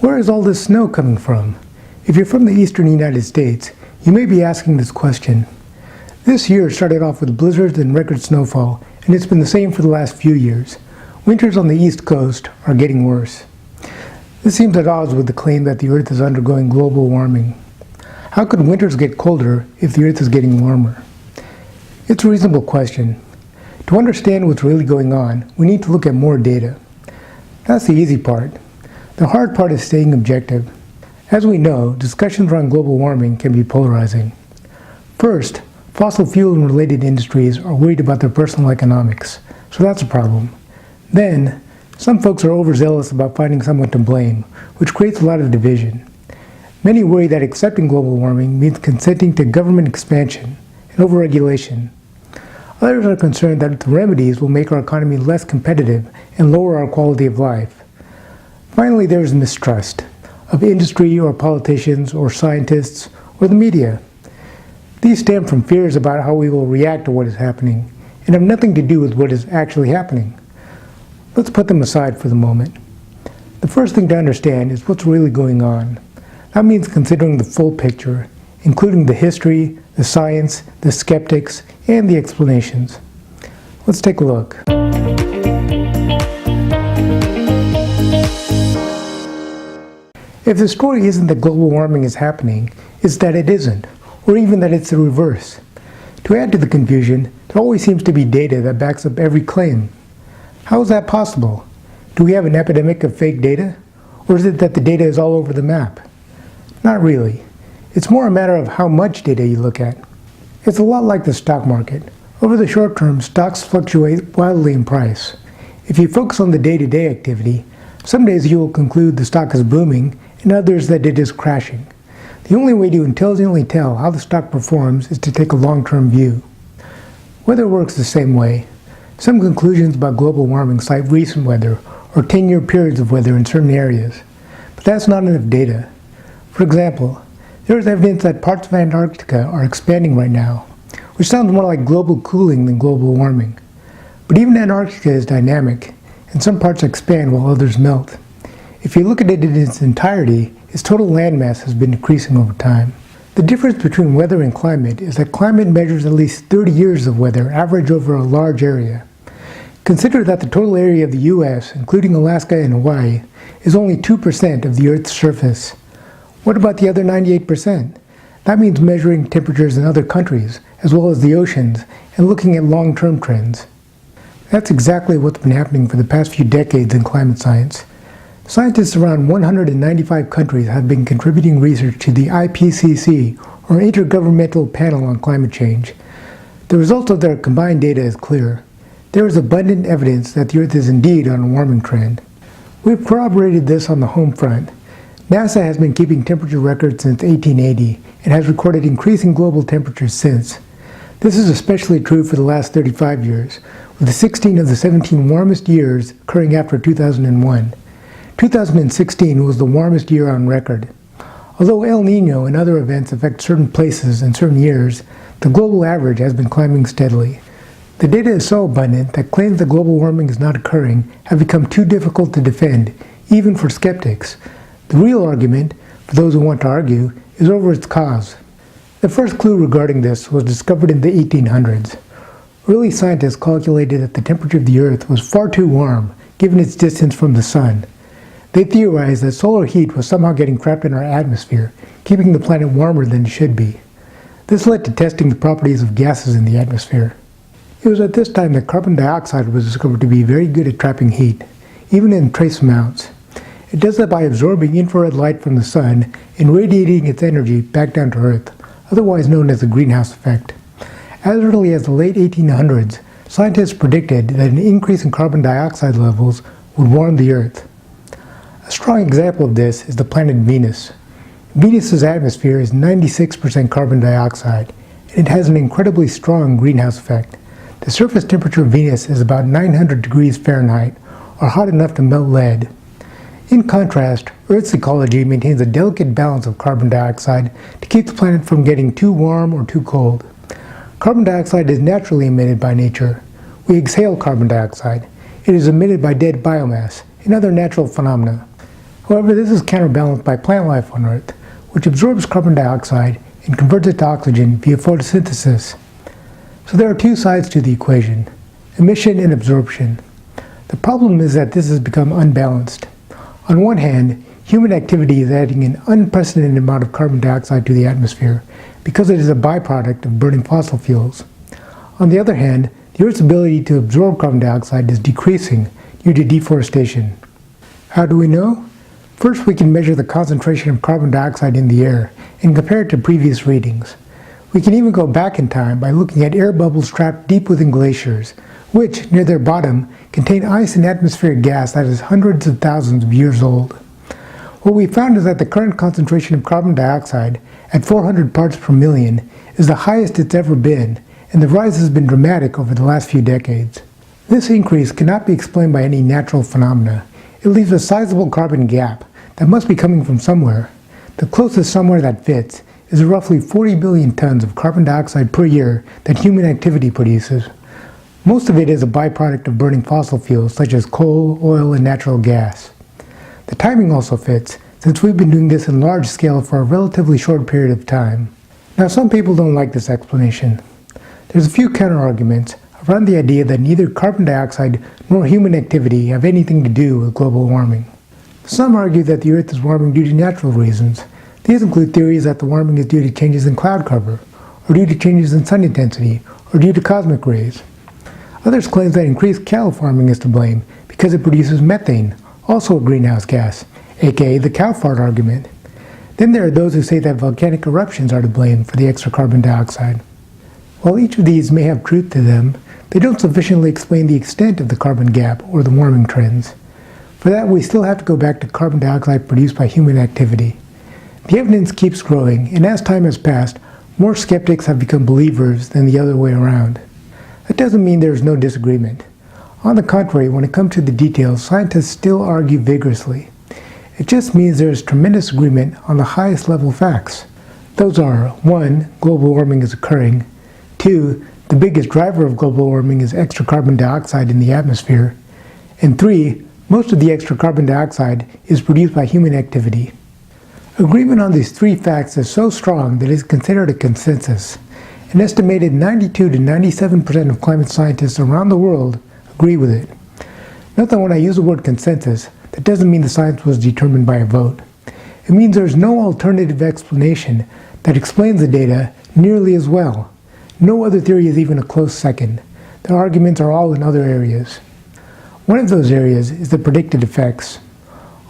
Where is all this snow coming from? If you're from the eastern United States, you may be asking this question. This year started off with blizzards and record snowfall, and it's been the same for the last few years. Winters on the East Coast are getting worse. This seems at odds with the claim that the Earth is undergoing global warming. How could winters get colder if the Earth is getting warmer? It's a reasonable question. To understand what's really going on, we need to look at more data. That's the easy part. The hard part is staying objective. As we know, discussions around global warming can be polarizing. First, fossil fuel and related industries are worried about their personal economics, so that's a problem. Then, some folks are overzealous about finding someone to blame, which creates a lot of division. Many worry that accepting global warming means consenting to government expansion and overregulation. Others are concerned that the remedies will make our economy less competitive and lower our quality of life. Finally, there is mistrust of industry or politicians or scientists or the media. These stem from fears about how we will react to what is happening and have nothing to do with what is actually happening. Let's put them aside for the moment. The first thing to understand is what's really going on. That means considering the full picture, including the history, the science, the skeptics, and the explanations. Let's take a look. If the story isn't that global warming is happening, it's that it isn't, or even that it's the reverse. To add to the confusion, there always seems to be data that backs up every claim. How is that possible? Do we have an epidemic of fake data? Or is it that the data is all over the map? Not really. It's more a matter of how much data you look at. It's a lot like the stock market. Over the short term, stocks fluctuate wildly in price. If you focus on the day-to-day activity, some days you will conclude the stock is booming and others that it is crashing. The only way to intelligently tell how the stock performs is to take a long-term view. Weather works the same way. Some conclusions about global warming cite recent weather or 10-year periods of weather in certain areas, but that's not enough data. For example, there is evidence that parts of Antarctica are expanding right now, which sounds more like global cooling than global warming. But even Antarctica is dynamic, and some parts expand while others melt. If you look at it in its entirety, its total landmass has been decreasing over time. The difference between weather and climate is that climate measures at least 30 years of weather average over a large area. Consider that the total area of the U.S., including Alaska and Hawaii, is only 2% of the Earth's surface. What about the other 98%? That means measuring temperatures in other countries, as well as the oceans, and looking at long-term trends. That's exactly what's been happening for the past few decades in climate science. Scientists around 195 countries have been contributing research to the IPCC, or Intergovernmental Panel on Climate Change. The result of their combined data is clear. There is abundant evidence that the Earth is indeed on a warming trend. We've corroborated this on the home front. NASA has been keeping temperature records since 1880 and has recorded increasing global temperatures since. This is especially true for the last 35 years, with 16 of the 17 warmest years occurring after 2001. 2016 was the warmest year on record. Although El Niño and other events affect certain places and certain years, the global average has been climbing steadily. The data is so abundant that claims that global warming is not occurring have become too difficult to defend, even for skeptics. The real argument, for those who want to argue, is over its cause. The first clue regarding this was discovered in the 1800s. Early scientists calculated that the temperature of the Earth was far too warm, given its distance from the Sun. They theorized that solar heat was somehow getting trapped in our atmosphere, keeping the planet warmer than it should be. This led to testing the properties of gases in the atmosphere. It was at this time that carbon dioxide was discovered to be very good at trapping heat, even in trace amounts. It does that by absorbing infrared light from the sun and radiating its energy back down to Earth, otherwise known as the greenhouse effect. As early as the late 1800s, scientists predicted that an increase in carbon dioxide levels would warm the Earth. A strong example of this is the planet Venus. Venus's atmosphere is 96% carbon dioxide, and it has an incredibly strong greenhouse effect. The surface temperature of Venus is about 900 degrees Fahrenheit, or hot enough to melt lead. In contrast, Earth's ecology maintains a delicate balance of carbon dioxide to keep the planet from getting too warm or too cold. Carbon dioxide is naturally emitted by nature. We exhale carbon dioxide. It is emitted by dead biomass and other natural phenomena. However, this is counterbalanced by plant life on Earth, which absorbs carbon dioxide and converts it to oxygen via photosynthesis. So there are two sides to the equation: emission and absorption. The problem is that this has become unbalanced. On one hand, human activity is adding an unprecedented amount of carbon dioxide to the atmosphere because it is a byproduct of burning fossil fuels. On the other hand, the Earth's ability to absorb carbon dioxide is decreasing due to deforestation. How do we know? First, we can measure the concentration of carbon dioxide in the air and compare it to previous readings. We can even go back in time by looking at air bubbles trapped deep within glaciers, which, near their bottom, contain ice and atmospheric gas that is hundreds of thousands of years old. What we found is that the current concentration of carbon dioxide at 400 parts per million is the highest it's ever been, and the rise has been dramatic over the last few decades. This increase cannot be explained by any natural phenomena. It leaves a sizable carbon gap that must be coming from somewhere. The closest somewhere that fits is roughly 40 billion tons of carbon dioxide per year that human activity produces. Most of it is a byproduct of burning fossil fuels such as coal, oil, and natural gas. The timing also fits, since we've been doing this in large scale for a relatively short period of time. Now, some people don't like this explanation. There's a few counter-arguments around the idea that neither carbon dioxide nor human activity have anything to do with global warming. Some argue that the Earth is warming due to natural reasons. These include theories that the warming is due to changes in cloud cover, or due to changes in sun intensity, or due to cosmic rays. Others claim that increased cattle farming is to blame because it produces methane, also a greenhouse gas, aka the cow fart argument. Then there are those who say that volcanic eruptions are to blame for the extra carbon dioxide. While each of these may have truth to them, they don't sufficiently explain the extent of the carbon gap or the warming trends. For that, we still have to go back to carbon dioxide produced by human activity. The evidence keeps growing, and as time has passed, more skeptics have become believers than the other way around. That doesn't mean there is no disagreement. On the contrary, when it comes to the details, scientists still argue vigorously. It just means there is tremendous agreement on the highest level facts. Those are: 1. Global warming is occurring. 2. The biggest driver of global warming is extra carbon dioxide in the atmosphere. And 3. Most of the extra carbon dioxide is produced by human activity. Agreement on these three facts is so strong that it is considered a consensus. An estimated 92 to 97% of climate scientists around the world agree with it. Note that when I use the word consensus, that doesn't mean the science was determined by a vote. It means there is no alternative explanation that explains the data nearly as well. No other theory is even a close second. The arguments are all in other areas. One of those areas is the predicted effects.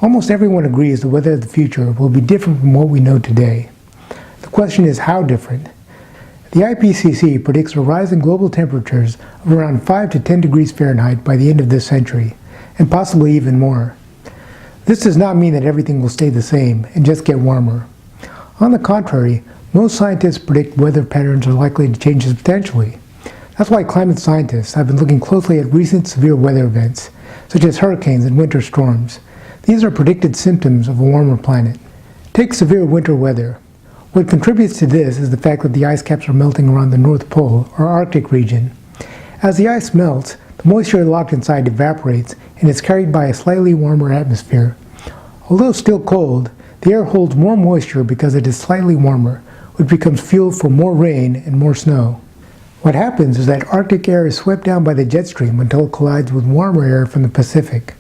Almost everyone agrees the weather of the future will be different from what we know today. The question is how different. The IPCC predicts a rise in global temperatures of around 5 to 10 degrees Fahrenheit by the end of this century, and possibly even more. This does not mean that everything will stay the same and just get warmer. On the contrary, most scientists predict weather patterns are likely to change substantially. That's why climate scientists have been looking closely at recent severe weather events, such as hurricanes and winter storms. These are predicted symptoms of a warmer planet. Take severe winter weather. What contributes to this is the fact that the ice caps are melting around the North Pole, or Arctic region. As the ice melts, the moisture locked inside evaporates and is carried by a slightly warmer atmosphere. Although still cold, the air holds more moisture because it is slightly warmer, which becomes fuel for more rain and more snow. What happens is that Arctic air is swept down by the jet stream until it collides with warmer air from the Pacific.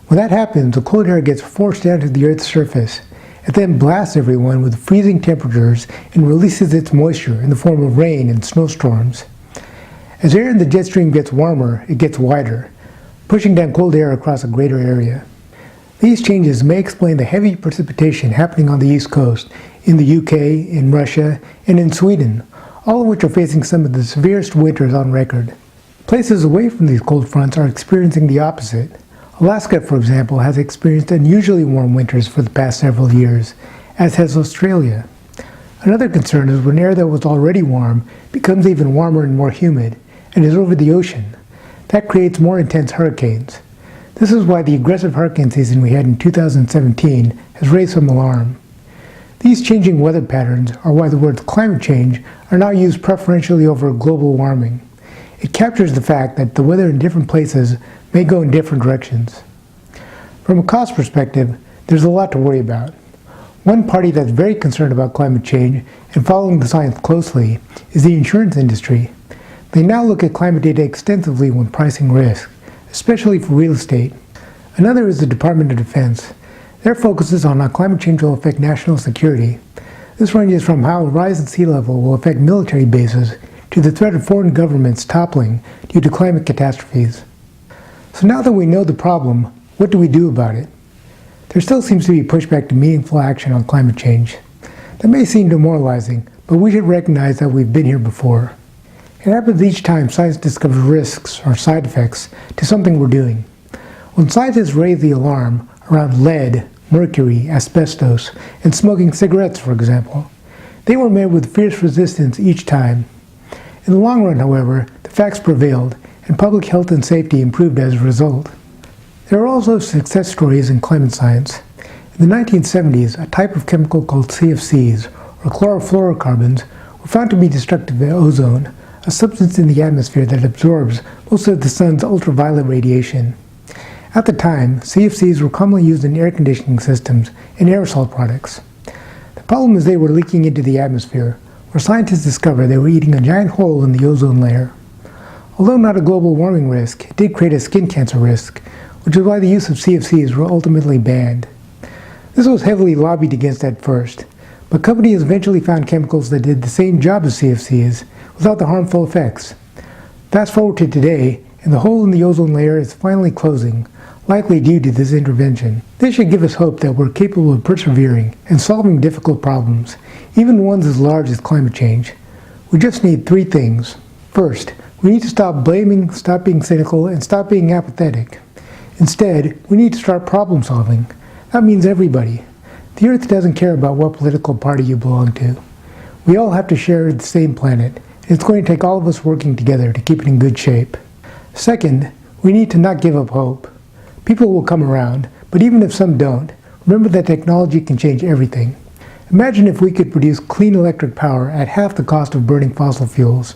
When that happens, the cold air gets forced down to the Earth's surface. It then blasts everyone with freezing temperatures and releases its moisture in the form of rain and snowstorms. As air in the jet stream gets warmer, it gets wider, pushing down cold air across a greater area. These changes may explain the heavy precipitation happening on the East Coast, in the UK, in Russia, and in Sweden, all of which are facing some of the severest winters on record. Places away from these cold fronts are experiencing the opposite. Alaska, for example, has experienced unusually warm winters for the past several years, as has Australia. Another concern is when air that was already warm becomes even warmer and more humid, and is over the ocean. That creates more intense hurricanes. This is why the aggressive hurricane season we had in 2017 has raised some alarm. These changing weather patterns are why the words climate change are now used preferentially over global warming. It captures the fact that the weather in different places may go in different directions. From a cost perspective, there's a lot to worry about. One party that's very concerned about climate change and following the science closely is the insurance industry. They now look at climate data extensively when pricing risk, especially for real estate. Another is the Department of Defense. Their focus is on how climate change will affect national security. This ranges from how a rise in sea level will affect military bases to the threat of foreign governments toppling due to climate catastrophes. So now that we know the problem, what do we do about it? There still seems to be pushback to meaningful action on climate change. That may seem demoralizing, but we should recognize that we've been here before. It happens each time science discovers risks or side effects to something we're doing. When scientists raise the alarm around lead, mercury, asbestos, and smoking cigarettes, for example, they were met with fierce resistance each time. In the long run, however, the facts prevailed, and public health and safety improved as a result. There are also success stories in climate science. In the 1970s, a type of chemical called CFCs, or chlorofluorocarbons, were found to be destructive to ozone, a substance in the atmosphere that absorbs most of the sun's ultraviolet radiation. At the time, CFCs were commonly used in air conditioning systems and aerosol products. The problem is they were leaking into the atmosphere, where scientists discovered they were eating a giant hole in the ozone layer. Although not a global warming risk, it did create a skin cancer risk, which is why the use of CFCs were ultimately banned. This was heavily lobbied against at first, but companies eventually found chemicals that did the same job as CFCs without the harmful effects. Fast forward to today, and the hole in the ozone layer is finally closing, likely due to this intervention. This should give us hope that we're capable of persevering and solving difficult problems, even ones as large as climate change. We just need three things. First, we need to stop blaming, stop being cynical, and stop being apathetic. Instead, we need to start problem solving. That means everybody. The Earth doesn't care about what political party you belong to. We all have to share the same planet, and it's going to take all of us working together to keep it in good shape. Second, we need to not give up hope. People will come around, but even if some don't, remember that technology can change everything. Imagine if we could produce clean electric power at half the cost of burning fossil fuels.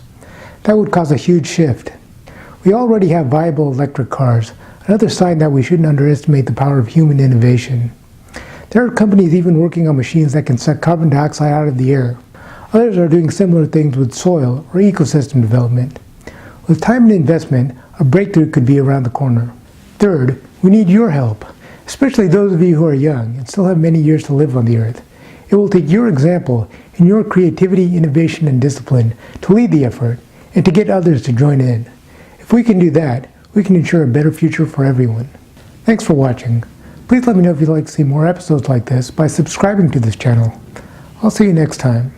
That would cause a huge shift. We already have viable electric cars, another sign that we shouldn't underestimate the power of human innovation. There are companies even working on machines that can suck carbon dioxide out of the air. Others are doing similar things with soil or ecosystem development. With time and investment, a breakthrough could be around the corner. Third, we need your help, especially those of you who are young and still have many years to live on the Earth. It will take your example and your creativity, innovation, and discipline to lead the effort and to get others to join in. If we can do that, we can ensure a better future for everyone. Thanks for watching. Please let me know if you'd like to see more episodes like this by subscribing to this channel. I'll see you next time.